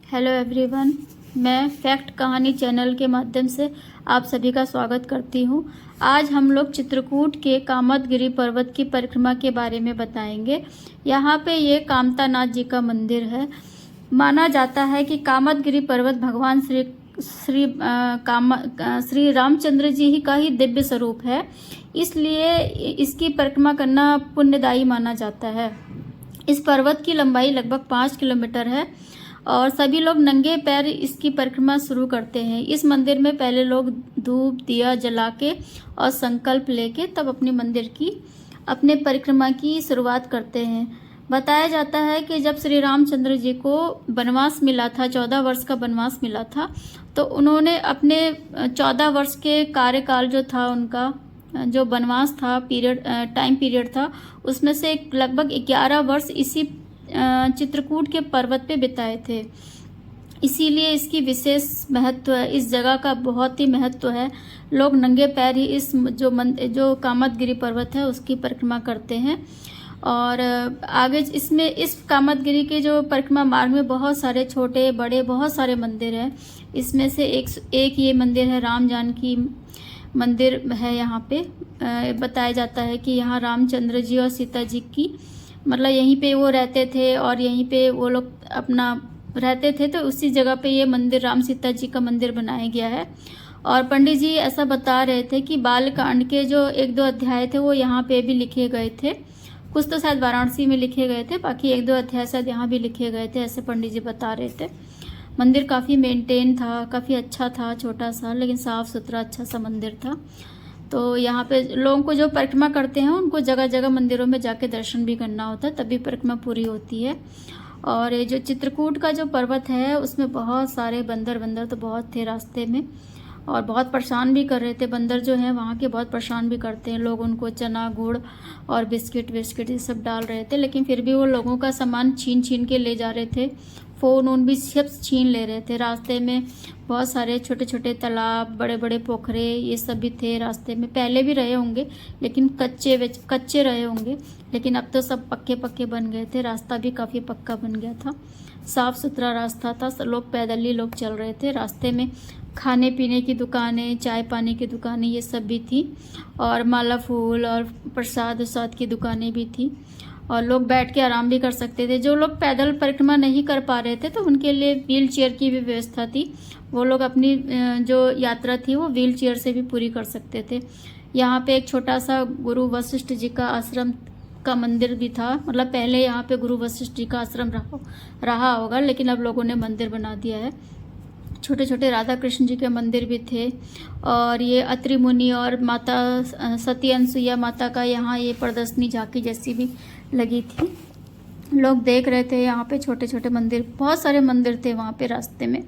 Hello everyone, मैं fact कहानी channel के माध्यम से आप सभी का स्वागत करती हूँ। आज हम लोग चित्रकूट के कामदगिरि पर्वत की परिक्रमा के बारे में बताएंगे। यहाँ पे ये कामतानाथ जी का मंदिर है। माना जाता है कि कामदगिरि पर्वत भगवान श्री रामचंद्र जी ही का ही दिव्य स्वरूप है, इसलिए इसकी परिक्रमा करना पुण्यदायी माना जाता है। इस पर्वत की लंबाई लगभग 5 किलोमीटर है और सभी लोग नंगे पैर इसकी परिक्रमा शुरू करते हैं। इस मंदिर में पहले लोग धूप दिया जला के और संकल्प लेके तब अपने परिक्रमा की शुरुआत करते हैं। बताया जाता है कि जब श्री रामचंद्र जी को वनवास मिला था, 14 वर्ष का वनवास मिला था, तो उन्होंने अपने 14 वर्ष के कार्यकाल जो था, उनका जो वनवास था, टाइम पीरियड था, उसमें से लगभग 11 वर्ष इसी चित्रकूट के पर्वत पे बिताए थे। इसीलिए इसकी विशेष महत्व है। इस जगह का बहुत ही महत्व है। लोग नंगे पैर ही इस जो कामदगिरि पर्वत है उसकी परिक्रमा करते हैं। और आगे इस कामदगिरि के जो परिक्रमा मार्ग में बहुत सारे छोटे बड़े बहुत सारे मंदिर हैं। इसमें से एक ये मंदिर है, राम जानकी मंदिर है। यहाँ पे बताया जाता है कि यहाँ रामचंद्र जी और सीता जी की यहीं पे वो रहते थे और यहीं पे वो लोग अपना रहते थे, तो उसी जगह पे ये मंदिर राम सीता जी का मंदिर बनाया गया है। और पंडित जी ऐसा बता रहे थे कि बालकांड के जो 1-2 अध्याय थे वो यहाँ पे भी लिखे गए थे। कुछ तो शायद वाराणसी में लिखे गए थे, बाकी 1-2 अध्याय शायद यहाँ भी लिखे गए थे, ऐसे पंडित जी बता रहे थे। मंदिर काफ़ी मेंटेन था, काफ़ी अच्छा था, छोटा सा लेकिन साफ़ सुथरा अच्छा सा मंदिर था। तो यहाँ पे लोगों को जो परिक्रमा करते हैं उनको जगह जगह मंदिरों में जाके दर्शन भी करना होता है, तभी परिक्रमा पूरी होती है। और ये जो चित्रकूट का जो पर्वत है उसमें बहुत सारे बंदर तो बहुत थे रास्ते में और बहुत परेशान भी कर रहे थे। बंदर जो है वहाँ के बहुत परेशान भी करते हैं। लोग उनको चना गुड़ और बिस्किट ये सब डाल रहे थे, लेकिन फिर भी वो लोगों का सामान छीन के ले जा रहे थे। फ़ोन भी सब छीन ले रहे थे। रास्ते में बहुत सारे छोटे छोटे तालाब, बड़े बड़े पोखरे ये सब भी थे रास्ते में। पहले भी रहे होंगे लेकिन कच्चे रहे होंगे, लेकिन अब तो सब पक्के बन गए थे। रास्ता भी काफ़ी पक्का बन गया था, साफ़ सुथरा रास्ता था। लोग पैदल ही लोग चल रहे थे। रास्ते में खाने पीने की दुकानें, चाय पानी की दुकानें ये सब भी थी, और माला फूल और प्रसाद की दुकानें भी थी, और लोग बैठ के आराम भी कर सकते थे। जो लोग पैदल परिक्रमा नहीं कर पा रहे थे तो उनके लिए व्हील चेयर की भी व्यवस्था थी। वो लोग अपनी जो यात्रा थी वो व्हील चेयर से भी पूरी कर सकते थे। यहाँ पे एक छोटा सा गुरु वशिष्ठ जी का आश्रम का मंदिर भी था। पहले यहाँ पे गुरु वशिष्ठ जी का आश्रम रहा होगा, लेकिन अब लोगों ने मंदिर बना दिया है। छोटे छोटे राधा कृष्ण जी के मंदिर भी थे, और ये अत्रि मुनि और माता सती अनसुईया माता का यहाँ ये प्रदर्शनी झांकी जैसी भी लगी थी। लोग देख रहे थे। यहाँ पे छोटे छोटे मंदिर, बहुत सारे मंदिर थे वहाँ पे रास्ते में।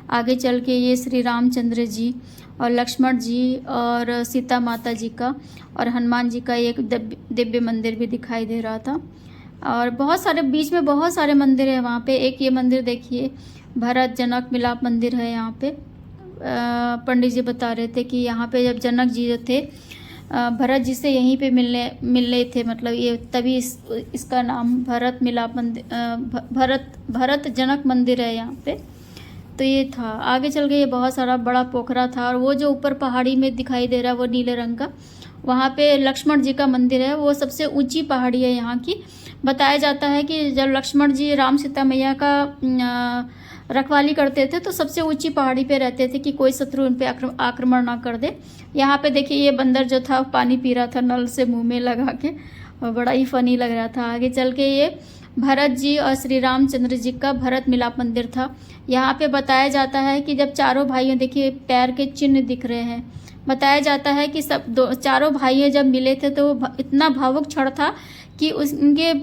आगे चल के ये श्री रामचंद्र जी और लक्ष्मण जी और सीता माता जी का और हनुमान जी का एक दिव्य मंदिर भी दिखाई दे रहा था। और बहुत सारे बीच में बहुत सारे मंदिर है वहाँ पे। एक ये मंदिर देखिए, भरत जनक मिलाप मंदिर है। यहाँ पे पंडित जी बता रहे थे कि यहाँ पे जब जनक जी जो थे भरत जी से यहीं पे मिलने थे, ये तभी इसका नाम भरत मिलाप मंदिर, भरत जनक मंदिर है यहाँ पे। तो ये था। आगे चल के ये बहुत सारा बड़ा पोखरा था, और वो जो ऊपर पहाड़ी में दिखाई दे रहा है वो नीले रंग का, वहाँ पे लक्ष्मण जी का मंदिर है। वो सबसे ऊंची पहाड़ी है यहाँ की। बताया जाता है कि जब लक्ष्मण जी राम सीता मैया का रखवाली करते थे तो सबसे ऊंची पहाड़ी पे रहते थे कि कोई शत्रु उन पे आक्रमण ना कर दे। यहाँ पे देखिए ये बंदर जो था पानी पी रहा था नल से मुंह में लगा के, और बड़ा ही फनी लग रहा था। आगे चल के ये भरत जी और श्री रामचंद्र जी का भरत मिलाप मंदिर था। यहाँ पे बताया जाता है कि जब चारों भाइयों, देखिए पैर के चिन्ह दिख रहे हैं, बताया जाता है कि चारों भाइयों जब मिले थे तो वो इतना भावुक क्षण था कि उनके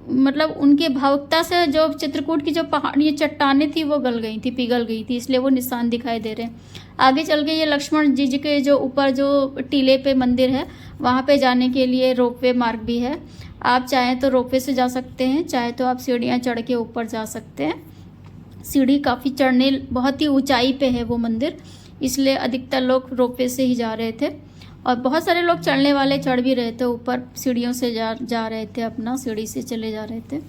उनके भावुकता से जो चित्रकूट की जो पहाड़ी चट्टानें थी वो पिघल गई थी, इसलिए वो निशान दिखाई दे रहे हैं। आगे चल के ये लक्ष्मण जी के जो ऊपर जो टीले पे मंदिर है, वहाँ पे जाने के लिए रोपवे मार्ग भी है। आप चाहें तो रोपवे से जा सकते हैं, चाहे तो आप सीढ़ियाँ चढ़ के ऊपर जा सकते हैं। सीढ़ी काफ़ी चढ़ने, बहुत ही ऊंचाई पे है वो मंदिर, इसलिए अधिकतर लोग रोपवे से ही जा रहे थे, और बहुत सारे लोग चढ़ने वाले चढ़ भी रहे थे ऊपर, सीढ़ियों से जा रहे थे, अपना सीढ़ी से चले जा रहे थे।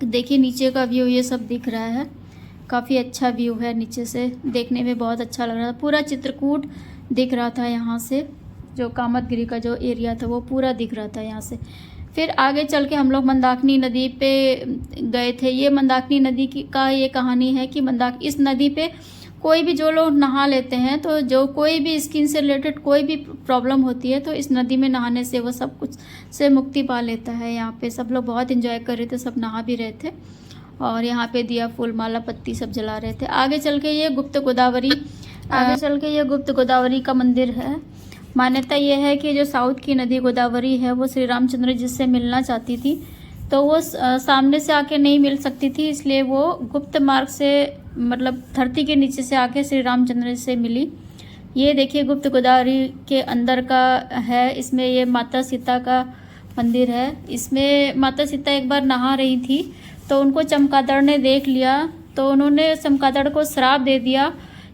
देखिए नीचे का व्यू ये सब दिख रहा है। काफ़ी अच्छा व्यू है, नीचे से देखने में बहुत अच्छा लग रहा था। पूरा चित्रकूट दिख रहा था यहाँ से, जो कामतगिरी का जो एरिया था वो पूरा दिख रहा था यहाँ से। फिर आगे चल के हम लोग मंदाकिनी नदी पे गए थे। ये मंदाकिनी नदी का ये कहानी है कि इस नदी पे कोई भी जो लोग नहा लेते हैं, तो जो कोई भी स्किन से रिलेटेड कोई भी प्रॉब्लम होती है तो इस नदी में नहाने से वो सब कुछ से मुक्ति पा लेता है। यहाँ पे सब लोग बहुत एंजॉय कर रहे थे, सब नहा भी रहे थे और यहाँ पे दिया फूल माला पत्ती सब जला रहे थे। आगे चल के ये गुप्त गोदावरी का मंदिर है। मान्यता ये है कि जो साउथ की नदी गोदावरी है वो श्री रामचंद्र जी से मिलना चाहती थी, तो वो सामने से आके नहीं मिल सकती थी, इसलिए वो गुप्त मार्ग से मतलब धरती के नीचे से आके श्री रामचंद्र से मिली। ये देखिए गुप्त गोदावरी के अंदर का है। इसमें ये माता सीता का मंदिर है। इसमें माता सीता एक बार नहा रही थी तो उनको चमगादड़ ने देख लिया, तो उन्होंने चमगादड़ को श्राप दे दिया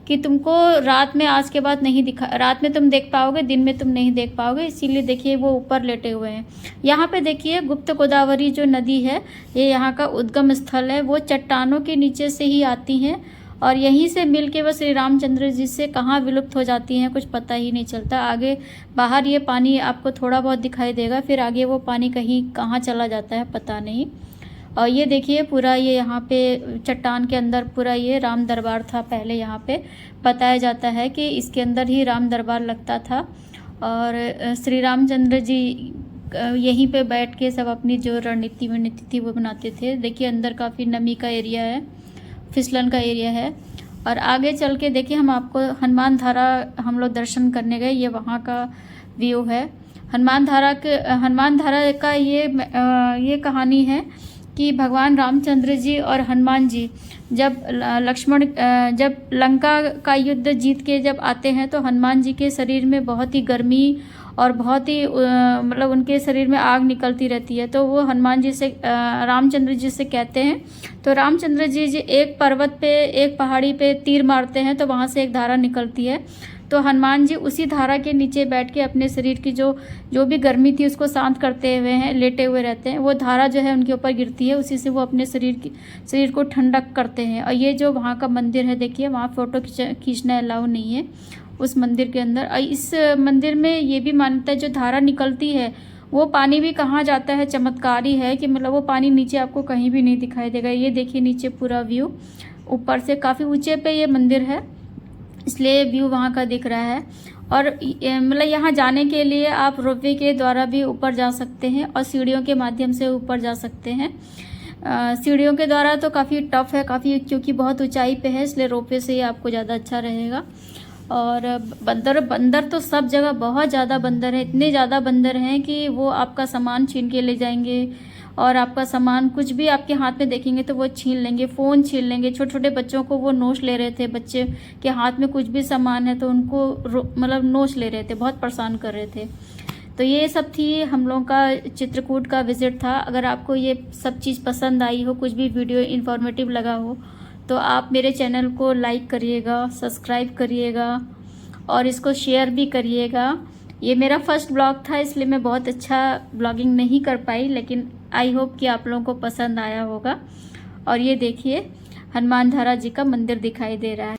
कि तुमको रात में आज के बाद नहीं रात में तुम देख पाओगे, दिन में तुम नहीं देख पाओगे। इसीलिए देखिए वो ऊपर लेटे हुए हैं। यहाँ पे देखिए गुप्त गोदावरी जो नदी है ये यहाँ का उद्गम स्थल है। वो चट्टानों के नीचे से ही आती हैं और यहीं से मिल के वो श्री रामचंद्र जी से कहाँ विलुप्त हो जाती हैं कुछ पता ही नहीं चलता। आगे बाहर ये पानी आपको थोड़ा बहुत दिखाई देगा, फिर आगे वो पानी कहीं कहाँ चला जाता है पता नहीं। और ये देखिए पूरा ये यहाँ पे चट्टान के अंदर पूरा ये राम दरबार था पहले। यहाँ पे बताया जाता है कि इसके अंदर ही राम दरबार लगता था और श्री रामचंद्र जी यहीं पे बैठ के सब अपनी जो रणनीति थी वो बनाते थे। देखिए अंदर काफ़ी नमी का एरिया है, फिसलन का एरिया है। और आगे चल के देखिए हम आपको हनुमान धारा हम लोग दर्शन करने गए, ये वहाँ का व्यू है। हनुमान धारा का ये कहानी है कि भगवान रामचंद्र जी और हनुमान जी जब लंका का युद्ध जीत के जब आते हैं तो हनुमान जी के शरीर में बहुत ही गर्मी और बहुत ही मतलब उनके शरीर में आग निकलती रहती है। तो वो हनुमान जी से रामचंद्र जी से कहते हैं, तो रामचंद्र जी एक पर्वत पे एक पहाड़ी पे तीर मारते हैं तो वहाँ से एक धारा निकलती है। तो हनुमान जी उसी धारा के नीचे बैठ के अपने शरीर की जो भी गर्मी थी उसको शांत करते हुए हैं, लेटे हुए रहते हैं। वो धारा जो है उनके ऊपर गिरती है, उसी से वो अपने शरीर को ठंडक करते हैं। और ये जो वहाँ का मंदिर है देखिए, वहाँ फ़ोटो खींचना अलाउ नहीं है उस मंदिर के अंदर। और इस मंदिर में ये भी मान्यता है जो धारा निकलती है वो पानी भी कहाँ जाता है चमत्कारी है कि मतलब वो पानी नीचे आपको कहीं भी नहीं दिखाई देगा। ये देखिए नीचे पूरा व्यू, ऊपर से काफ़ी ऊंचे पे ये मंदिर है इसलिए व्यू वहाँ का दिख रहा है। और मतलब यहाँ जाने के लिए आप रोपवे के द्वारा भी ऊपर जा सकते हैं और सीढ़ियों के माध्यम से ऊपर जा सकते हैं। सीढ़ियों के द्वारा तो काफ़ी टफ है, काफ़ी क्योंकि बहुत ऊंचाई पे है, इसलिए रोपवे से ही आपको ज़्यादा अच्छा रहेगा। और बंदर तो सब जगह बहुत ज़्यादा बंदर है, इतने ज़्यादा बंदर हैं कि वो आपका सामान छीन के ले जाएंगे और आपका सामान कुछ भी आपके हाथ में देखेंगे तो वो छीन लेंगे, फ़ोन छीन लेंगे। छोटे छोटे बच्चों को वो नोच ले रहे थे, बच्चे के हाथ में कुछ भी सामान है तो उनको मतलब नोच ले रहे थे, बहुत परेशान कर रहे थे। तो ये सब थी हम लोगों का चित्रकूट का विज़िट था। अगर आपको ये सब चीज़ पसंद आई हो, कुछ भी वीडियो इन्फॉर्मेटिव लगा हो तो आप मेरे चैनल को लाइक करिएगा, सब्सक्राइब करिएगा और इसको शेयर भी करिएगा। ये मेरा फर्स्ट ब्लॉग था इसलिए मैं बहुत अच्छा ब्लॉगिंग नहीं कर पाई, लेकिन आई होप कि आप लोगों को पसंद आया होगा। और ये देखिए हनुमान धारा जी का मंदिर दिखाई दे रहा है।